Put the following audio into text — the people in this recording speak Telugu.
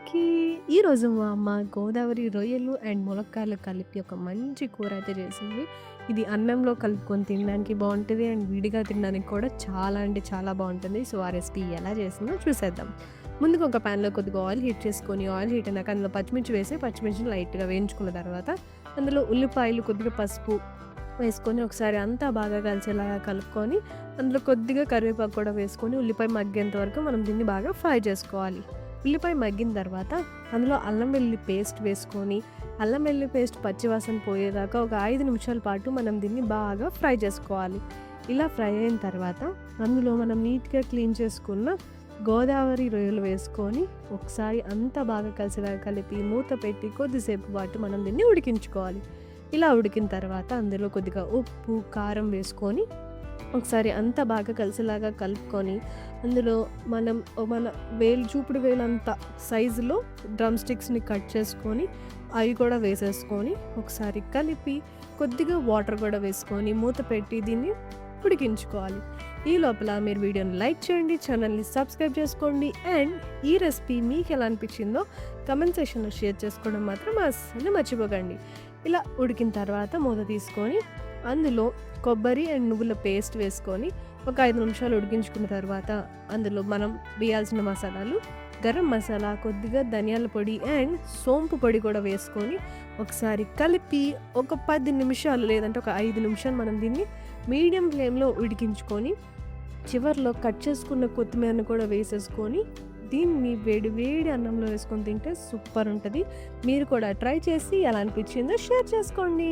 అందరికీ ఈరోజు మా అమ్మ గోదావరి రొయ్యలు అండ్ ములక్కాయలు కలిపి ఒక మంచి కూర అయితే చేసింది. ఇది అన్నంలో కలుపుకొని తినడానికి బావుంటది. అండ్ విడిగా తినడానికి కూడా చాలా అంటే చాలా బావుంటుంది. సో, ఆ రెసిపీ ఎలా చేసిందో చూసేద్దాం. ముందుగా ఒక ప్యాన్‌లో కొద్దిగా ఆయిల్ హీట్ చేసుకొని, ఆయిల్ హీట్ అయినాక అందులో పచ్చిమిర్చి వేసి, పచ్చిమిర్చిని లైట్‌గా వేయించుకున్న తర్వాత అందులో ఉల్లిపాయలు, కొద్దిగా పసుపు వేసుకొని ఒకసారి అంతా బాగా కలిసేలాగా కలుపుకొని, అందులో కొద్దిగా కరివేపాకు కూడా వేసుకొని, ఉల్లిపాయ మగ్గేంత వరకు మనం దీన్ని బాగా ఫ్రై చేసుకోవాలి. ఉల్లిపాయ మగ్గిన తర్వాత అందులో అల్లం వెల్లుల్లి పేస్ట్ వేసుకొని, అల్లం వెల్లుల్లి పేస్ట్ పచ్చివాసన పోయేదాకా ఒక 5 నిమిషాల పాటు మనం దీన్ని బాగా ఫ్రై చేసుకోవాలి. ఇలా ఫ్రై అయిన తర్వాత అందులో మనం నీట్‌గా క్లీన్ చేసుకున్న గోదావరి రొయ్యలు వేసుకొని ఒకసారి అంతా బాగా కలిసేలాగా కలిపి మూత పెట్టి కొద్దిసేపు పాటు మనం దీన్ని ఉడికించుకోవాలి. ఇలా ఉడికిన తర్వాత అందులో కొద్దిగా ఉప్పు, కారం వేసుకొని ఒకసారి అంతా బాగా కలిసేలాగా కలుపుకొని, అందులో మన చూపుడు వేలంత సైజులో డ్రమ్ స్టిక్స్‌ని కట్ చేసుకొని, అవి కూడా వేసేసుకొని, ఒకసారి కలిపి కొద్దిగా వాటర్ కూడా వేసుకొని మూత పెట్టి దీన్ని ఉడికించుకోవాలి. ఈ లోపల మీరు వీడియోని లైక్ చేయండి, ఛానల్‌ని సబ్స్క్రైబ్ చేసుకోండి. అండ్ ఈ రెసిపీ మీకెలా అనిపించిందో కామెంట్ సెక్షన్‌లో షేర్ చేసుకోవడం మాత్రం అస్సలు మర్చిపోకండి. ఇలా ఉడికిన తర్వాత మూత తీసుకొని అందులో కొబ్బరి అండ్ నువ్వుల పేస్ట్ వేసుకొని ఒక 5 నిమిషాలు ఉడికించుకున్న తర్వాత అందులో మనం వేయాల్సిన మసాలాలు గరం మసాలా, కొద్దిగా ధనియాల పొడి అండ్ సోంపు పొడి కూడా వేసుకొని ఒకసారి కలిపి ఒక 10 నిమిషాలు లేదంటే ఒక 5 నిమిషాలు మనం దీన్ని మీడియం ఫ్లేమ్‌లో ఉడికించుకొని, చివర్లో కట్ చేసుకున్న కొత్తిమీరను కూడా వేసేసుకొని దీన్ని వేడి వేడి అన్నంలో వేసుకొని తింటే సూపర్ ఉంటది. మీరు కూడా ట్రై చేసి ఎలా అనిపించిందో షేర్ చేసుకోండి.